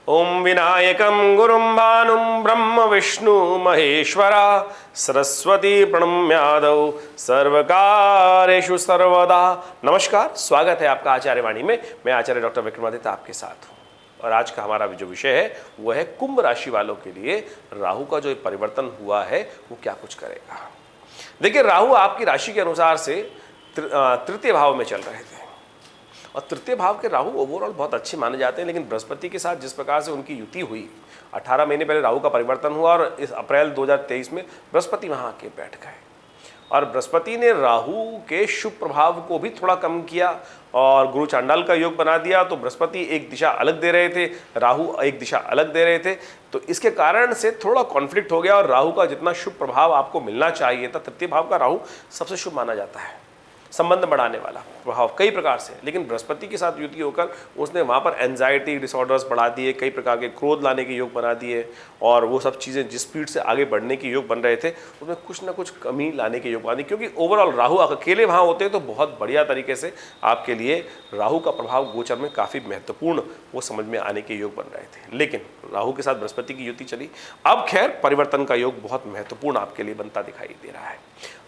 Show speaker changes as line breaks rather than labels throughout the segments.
ओम विनायकं गुरुं भानुं ब्रह्म विष्णु महेश्वरा सरस्वती प्रणम्यादौ सर्वकारेषु सर्वदा। नमस्कार, स्वागत है आपका आचार्यवाणी में। मैं आचार्य डॉक्टर विक्रमादित्य आपके साथ हूँ और आज का हमारा जो विषय है वो है कुंभ राशि वालों के लिए राहु का जो परिवर्तन हुआ है वो क्या कुछ करेगा। देखिए, राहु आपकी राशि के अनुसार से तृतीय भाव में चल रहे थे और तृतीय भाव के राहु ओवरऑल बहुत अच्छे माने जाते हैं, लेकिन बृहस्पति के साथ जिस प्रकार से उनकी युति हुई, 18 महीने पहले राहु का परिवर्तन हुआ और इस अप्रैल 2023 में बृहस्पति वहाँ आके बैठ गए और बृहस्पति ने राहु के शुभ प्रभाव को भी थोड़ा कम किया और गुरु चांडाल का योग बना दिया। तो बृहस्पति एक दिशा अलग दे रहे थे, राहु एक दिशा अलग दे रहे थे, तो इसके कारण से थोड़ा कॉन्फ्लिक्ट हो गया और राहु का जितना शुभ प्रभाव आपको मिलना चाहिए था, तृतीय भाव का राहु सबसे शुभ माना जाता है, संबंध बढ़ाने वाला प्रभाव कई प्रकार से, लेकिन बृहस्पति के साथ युति होकर उसने वहाँ पर एंजाइटी डिसऑर्डर्स बढ़ा दिए, कई प्रकार के क्रोध लाने के योग बना दिए और वो सब चीज़ें जिस स्पीड से आगे बढ़ने के योग बन रहे थे उसमें कुछ ना कुछ कमी लाने के योग बना दी। क्योंकि ओवरऑल राहु अकेले वहाँ होते तो बहुत बढ़िया तरीके से आपके लिए राहु का प्रभाव गोचर में काफ़ी महत्वपूर्ण वो समझ में आने के योग बन रहे थे, लेकिन राहु के साथ बृहस्पति की युति चली। अब खैर परिवर्तन का योग बहुत महत्वपूर्ण आपके लिए बनता दिखाई दे रहा है।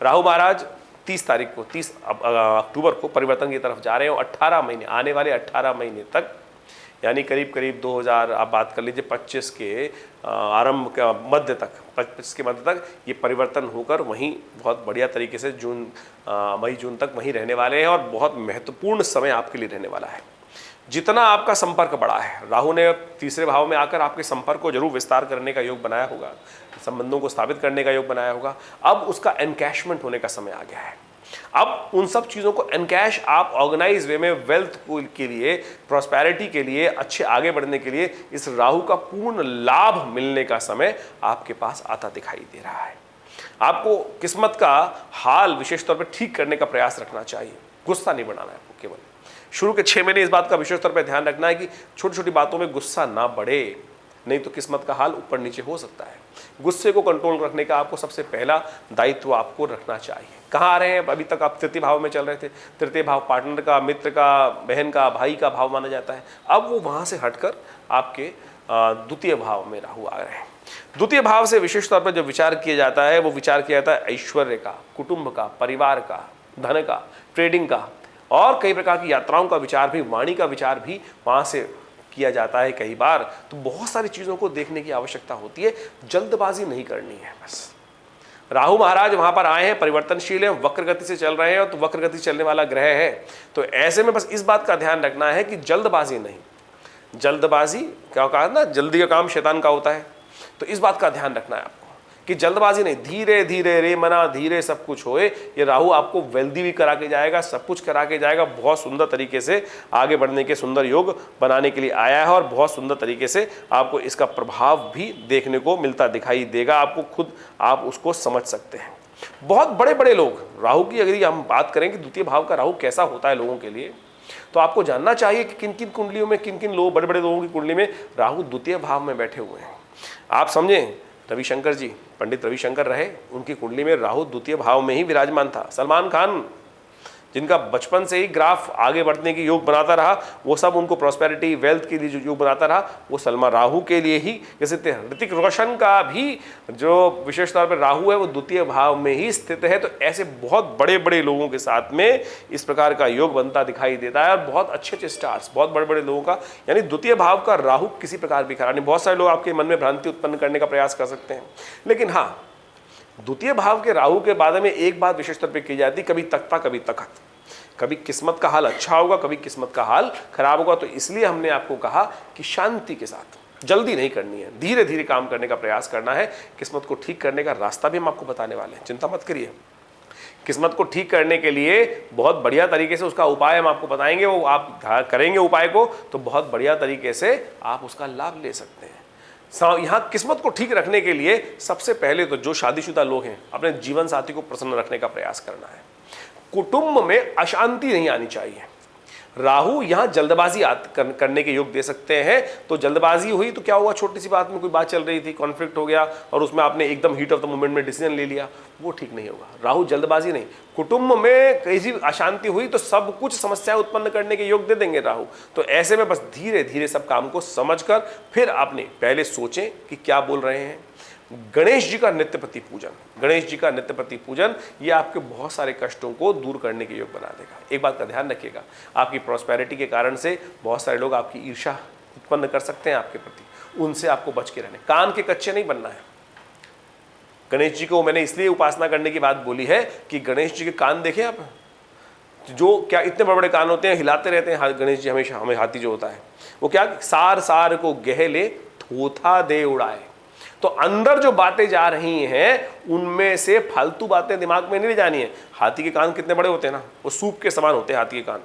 राहु महाराज 30 तारीख को 30 अक्टूबर को परिवर्तन की तरफ जा रहे हैं और 18 महीने, आने वाले 18 महीने तक, यानी करीब करीब 2000 आप बात कर लीजिए 25 के आरंभ का मध्य तक, 25 के मध्य तक ये परिवर्तन होकर वहीं बहुत बढ़िया तरीके से मई जून तक वहीं रहने वाले हैं और बहुत महत्वपूर्ण समय आपके लिए रहने वाला है। जितना आपका संपर्क बढ़ा है, राहु ने तीसरे भाव में आकर आपके संपर्क को जरूर विस्तार करने का योग बनाया होगा, संबंधों को स्थापित करने का योग बनाया होगा। अब उसका एनकैशमेंट होने का समय आ गया है। अब उन सब चीज़ों को एनकैश आप ऑर्गेनाइज वे में वेल्थ के लिए, प्रॉस्पेरिटी के लिए, अच्छे आगे बढ़ने के लिए इस राहु का पूर्ण लाभ मिलने का समय आपके पास आता दिखाई दे रहा है। आपको किस्मत का हाल विशेष तौर पर ठीक करने का प्रयास रखना चाहिए, गुस्सा नहीं बनाना है आपको। केवल शुरू के 6 महीने इस बात का विशेष तौर पर ध्यान रखना है कि छोटी छोटी बातों में गुस्सा ना बढ़े, नहीं तो किस्मत का हाल ऊपर नीचे हो सकता है। गुस्से को कंट्रोल रखने का आपको सबसे पहला दायित्व आपको रखना चाहिए। कहाँ आ रहे हैं? अभी तक आप तृतीय भाव में चल रहे थे। तृतीय भाव पार्टनर का, मित्र का, बहन का, भाई का भाव माना जाता है। अब वो वहाँ से हटकर आपके द्वितीय भाव में राहु आ रहे हैं। द्वितीय भाव से विशेष तौर पर जो विचार किया जाता है वो विचार किया जाता है ऐश्वर्य का, कुटुंब का, परिवार का, धन का, ट्रेडिंग का और कई प्रकार की यात्राओं का विचार भी, वाणी का विचार भी वहाँ से किया जाता है कई बार। तो बहुत सारी चीज़ों को देखने की आवश्यकता होती है, जल्दबाजी नहीं करनी है। बस राहु महाराज वहाँ पर आए हैं, परिवर्तनशील हैं, वक्र गति से चल रहे हैं, तो वक्र गति चलने वाला ग्रह है। तो ऐसे में बस इस बात का ध्यान रखना है कि जल्दबाजी नहीं। जल्दबाजी क्या कहा ना, जल्दी का काम शैतान का होता है। तो इस बात का ध्यान रखना है आपको कि जल्दबाजी नहीं, धीरे धीरे रे मना धीरे सब कुछ होए। ये राहु आपको वेल्दी भी करा के जाएगा, सब कुछ करा के जाएगा। बहुत सुंदर तरीके से आगे बढ़ने के सुंदर योग बनाने के लिए आया है और बहुत सुंदर तरीके से आपको इसका प्रभाव भी देखने को मिलता दिखाई देगा। आपको खुद आप उसको समझ सकते हैं। बहुत बड़े बड़े लोग, राहु की अगर हम बात करें कि द्वितीय भाव का राहु कैसा होता है लोगों के लिए, तो आपको जानना चाहिए कि किन किन कुंडलियों में, किन किन लोग, बड़े बड़े लोगों की कुंडली में राहु द्वितीय भाव में बैठे हुए हैं। आप समझें, रविशंकर जी, पंडित रविशंकर रहे, उनकी कुंडली में राहु द्वितीय भाव में ही विराजमान था। सलमान खान, जिनका बचपन से ही ग्राफ आगे बढ़ने की योग बनाता रहा, वो सब उनको प्रॉस्पेरिटी, वेल्थ के लिए जो योग बनाता रहा, वो सलमान राहु के लिए ही। जैसे ऋतिक रोशन का भी जो विशेष तौर पर राहु है वो द्वितीय भाव में ही स्थित है। तो ऐसे बहुत बड़े बड़े लोगों के साथ में इस प्रकार का योग बनता दिखाई देता है और बहुत अच्छे अच्छे स्टार्स, बहुत बड़े बड़े लोगों का, यानी द्वितीय भाव का राहु किसी प्रकार भी खराब नहीं। बहुत सारे लोग आपके मन में भ्रांति उत्पन्न करने का प्रयास कर सकते हैं, लेकिन हाँ, द्वितीय भाव के राहु के बारे में एक बात विशेष तौर पर की जाती, कभी तख्ता कभी तखत। कभी किस्मत का हाल अच्छा होगा, कभी किस्मत का हाल खराब होगा। तो इसलिए हमने आपको कहा कि शांति के साथ, जल्दी नहीं करनी है, धीरे धीरे काम करने का प्रयास करना है। किस्मत को ठीक करने का रास्ता भी हम आपको बताने वाले हैं, चिंता मत करिए। किस्मत को ठीक करने के लिए बहुत बढ़िया तरीके से उसका उपाय हम आपको बताएंगे। वो आप करेंगे उपाय को तो बहुत बढ़िया तरीके से आप उसका लाभ ले सकते हैं। यहाँ किस्मत को ठीक रखने के लिए सबसे पहले तो जो शादीशुदा लोग हैं, अपने जीवन साथी को प्रसन्न रखने का प्रयास करना है। कुटुंब में अशांति नहीं आनी चाहिए। राहु यहाँ जल्दबाजी करने के योग दे सकते हैं। तो जल्दबाजी हुई तो क्या हुआ, छोटी सी बात में कोई बात चल रही थी, कॉन्फ्लिक्ट हो गया और उसमें आपने एकदम हीट ऑफ द मोमेंट में डिसीजन ले लिया, वो ठीक नहीं होगा। राहु जल्दबाजी नहीं, कुटुंब में कहीं अशांति हुई तो सब कुछ समस्याएं उत्पन्न करने के योग दे देंगे राहु। तो ऐसे में बस धीरे धीरे सब काम को समझकर फिर आपने पहले सोचें कि क्या बोल रहे हैं। गणेश जी का नित्यपति पूजन, गणेश जी का नित्यपति पूजन ये आपके बहुत सारे कष्टों को दूर करने के योग बना देगा। एक बात का ध्यान रखिएगा, आपकी प्रॉस्पेरिटी के कारण से बहुत सारे लोग आपकी ईर्ष्या उत्पन्न कर सकते हैं आपके प्रति, उनसे आपको बच के रहने, कान के कच्चे नहीं बनना है। गणेश जी को मैंने इसलिए उपासना करने की बात बोली है कि गणेश जी के कान देखें आप, जो क्या इतने बड़े बड़े कान होते हैं, हिलाते रहते हैं गणेश जी हमेशा। हमें हाथी जो होता है वो क्या, सार सार को गहले थोथा दे उड़ाए। तो अंदर जो बातें जा रही हैं उनमें से फालतू बातें दिमाग में नहीं ले जानी है। हाथी के कान कितने बड़े होते हैं ना, वो सूप के समान होते हैं हाथी के कान।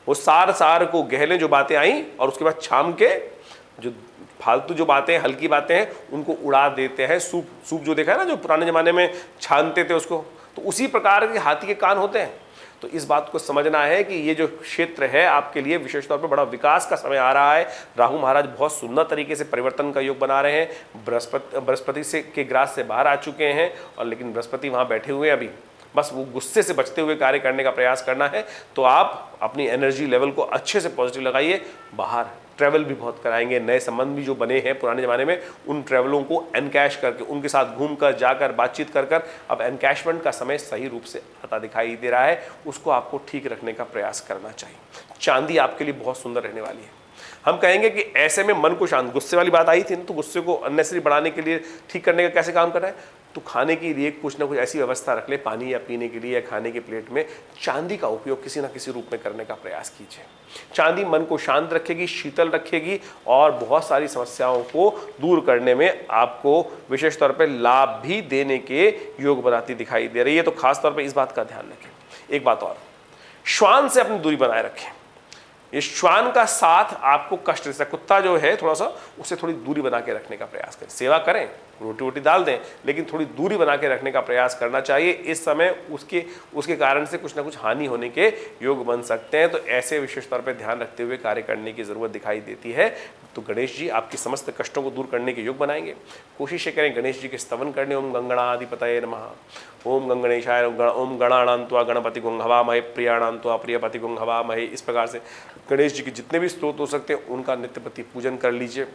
वो सार सार को गहले जो बातें आई और उसके बाद छाम के जो फालतू जो बातें हल्की बातें हैं उनको उड़ा देते हैं। सूप, सूप जो देखा है ना, जो पुराने जमाने में छानते थे उसको, तो उसी प्रकार के हाथी के कान होते हैं। तो इस बात को समझना है कि ये जो क्षेत्र है आपके लिए विशेष तौर पर बड़ा विकास का समय आ रहा है। राहु महाराज बहुत सुंदर तरीके से परिवर्तन का योग बना रहे हैं। बृहस्पति से के ग्रास से बाहर आ चुके हैं और लेकिन बृहस्पति वहाँ बैठे हुए हैं अभी। बस वो गुस्से से बचते हुए कार्य करने का प्रयास करना है। तो आप अपनी एनर्जी लेवल को अच्छे से पॉजिटिव लगाइए। बाहर ट्रैवल भी बहुत कराएंगे, नए संबंध भी जो बने हैं पुराने ज़माने में उन ट्रैवलों को एनकैश करके उनके साथ घूमकर जाकर बातचीत कर कर अब एनकैशमेंट का समय सही रूप से आता दिखाई दे रहा है, उसको आपको ठीक रखने का प्रयास करना चाहिए। चांदी आपके लिए बहुत सुंदर रहने वाली है। हम कहेंगे कि ऐसे में मन को शांत, गुस्से वाली बात आई थी ना, तो गुस्से को अननेसेसरी बढ़ाने के लिए ठीक करने का कैसे काम कर रहा है, तो खाने के लिए कुछ ना कुछ ऐसी व्यवस्था रख ले, पानी या पीने के लिए या खाने के प्लेट में चांदी का उपयोग किसी ना किसी रूप में करने का प्रयास कीजिए। चांदी मन को शांत रखेगी, शीतल रखेगी और बहुत सारी समस्याओं को दूर करने में आपको विशेष तौर पर लाभ भी देने के योग बनाती दिखाई दे रही है। तो खास तौर पर इस बात का ध्यान रखें। एक बात और, श्वान से अपनी दूरी बनाए रखें। ये श्वान का साथ आपको कष्ट देता है। कुत्ता जो है थोड़ा सा, उससे थोड़ी दूरी बना के रखने का प्रयास करें। सेवा करें, रोटी वोटी डाल दें, लेकिन थोड़ी दूरी बना के रखने का प्रयास करना चाहिए। इस समय उसके कारण से कुछ ना कुछ हानि होने के योग बन सकते हैं। तो ऐसे विशेष तौर पर ध्यान रखते हुए कार्य करने की जरूरत दिखाई देती है। तो गणेश जी आपकी समस्त कष्टों को दूर करने के योग बनाएंगे। कोशिश करें गणेश जी के स्तवन करने। ओम गंगणाधिपतये नमः, ओम गंगणेशाय, ओम गणानां त्वा गणपति गुं हवामहे, प्रियाणां त्वा प्रियपति गुं हवामहे। इस प्रकार से गणेश जी के जितने भी स्तोत्र हो सकते हैं उनका नित्यपति पूजन कर लीजिए।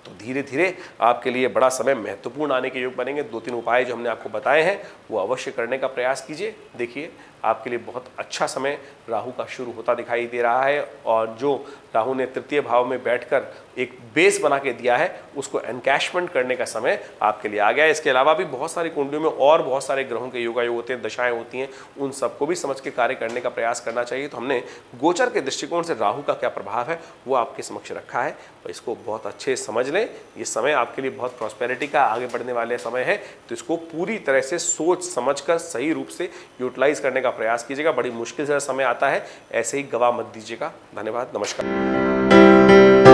तो धीरे धीरे आपके लिए बड़ा समय महत्वपूर्ण आने के योग बनेंगे। 2-3 उपाय जो हमने आपको बताए हैं वो अवश्य करने का प्रयास कीजिए। देखिए आपके लिए बहुत अच्छा समय राहु का शुरू होता दिखाई दे रहा है और जो राहु ने तृतीय भाव में बैठकर एक बेस बना के दिया है उसको एनकैशमेंट करने का समय आपके लिए आ गया है। इसके अलावा भी बहुत सारी कुंडलियों में और बहुत सारे ग्रहों के योगायोग होते हैं, दशाएं होती हैं, उन सबको भी समझ के कार्य करने का प्रयास करना चाहिए। तो हमने गोचर के दृष्टिकोण से राहु का क्या प्रभाव है वो आपके समक्ष रखा है, तो इसको बहुत अच्छे से समझ लें। ये समय आपके लिए बहुत प्रॉस्पेरिटी का आगे बढ़ने वाले समय है, तो इसको पूरी तरह से सोच समझ कर सही रूप से यूटिलाइज करने का प्रयास कीजिएगा। बड़ी मुश्किल से समय आता है, ऐसे ही गवा मत दीजिएगा। धन्यवाद, नमस्कार।